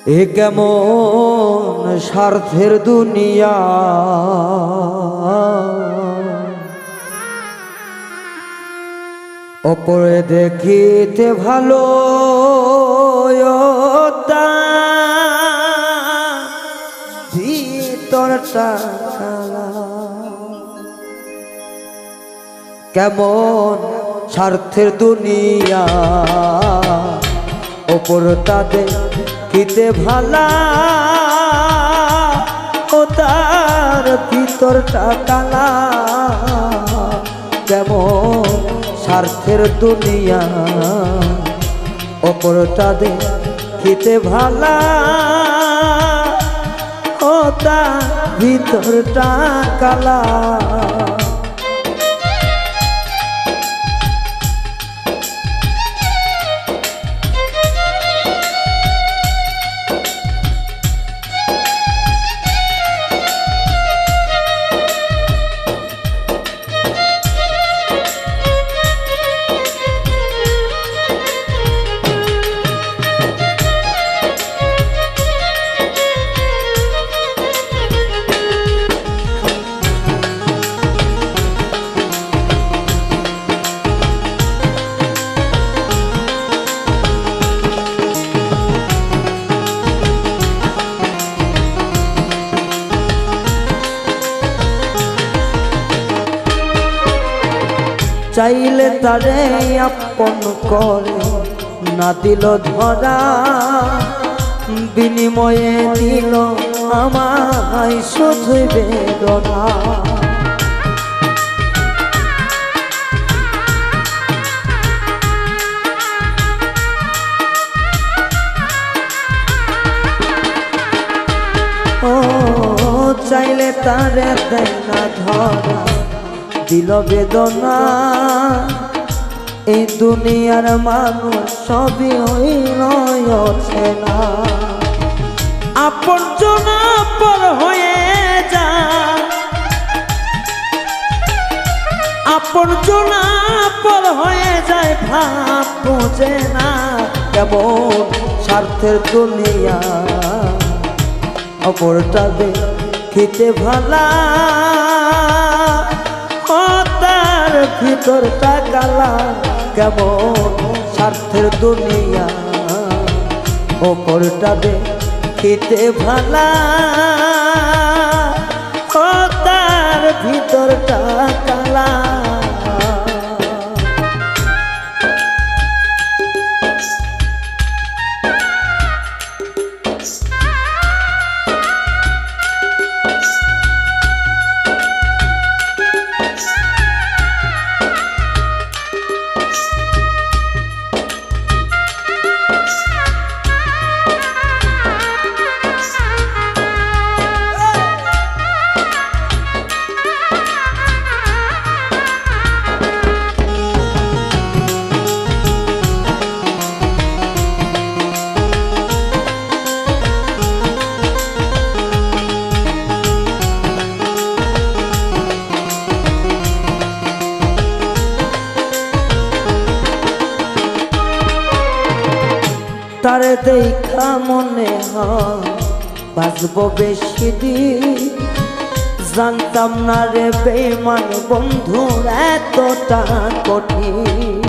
এ কেমন স্বার্থের দুনিয়া, ওপরে দেখিতে ভালো ভিতরটা কালা। কেমন স্বার্থের দুনিয়া, ওপরটা দেখিতে ভালা, ও তার ভিতরটা কালা। কেমন স্বার্থের দুনিয়া, ওপরটা দেখিতে ভালা, ও তার ভিতরটা কালা। চাইলে তারে আপন করে না দিল ধরা, বিনিময়ে দিল আমায় শুধু বেদনা। ও চাইলে তারে দেয় না ধরা, দিল বেদনা। এই দুনিয়ার মানুষ সবই হইছে না, আপন জনা পর হয়ে যায়, আপন জনা পর হয়ে যায়, ভাব বোঝে না। কেমন স্বার্থের দুনিয়া, অপরটা দেখিতে ভালা, তার ভিতরটা কালা। কেমন স্বার্থের দুনিয়া, ওপরটা দেখিতে ভালা, তার ভিতরটা কালা। তারে দেখা মনে হয় বাঁচব বেশি দিন, জানতাম না রে বেঈমান বন্ধু এতটা কঠিন।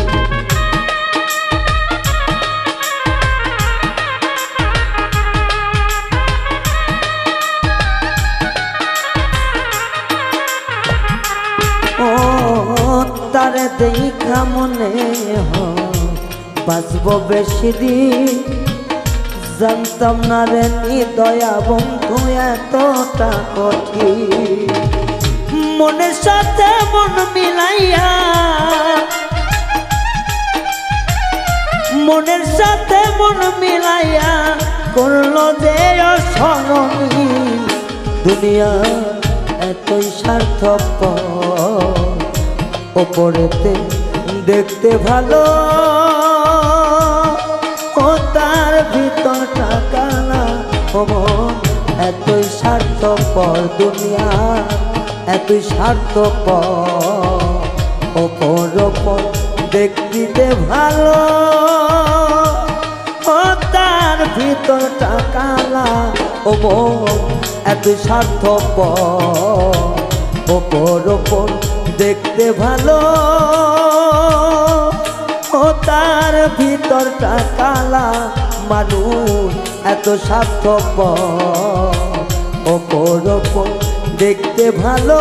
ও তারে দেখা মনে হয় বাঁচব বেশি দিন, জানতাম না রে দয়া বন্ধু এতটা কঠিন। মনের সাথে মন মিলাইয়া, মনের সাথে মন মিলাইয়া, করলো যে অসরণী। দুনিয়া এতই স্বার্থপর, ওপরেতে দেখতে ভালো, ও তার ভিতরটা কালা। এতই স্বার্থপর দুনিয়া, এতই স্বার্থপর, ওপর ওপর দেখতে ভালো, ও তার ভিতর ভিতরটা কালা ও মন এত স্বার্থপর ওপর ওপর দেখতে ভালো ও তার ভিতরটা কালা মানুষ এত স্বার্থপর ওপর ওপর দেখতে ভালো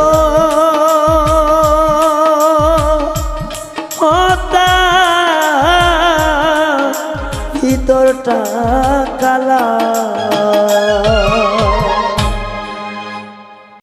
ও তার ভিতরটা কালা।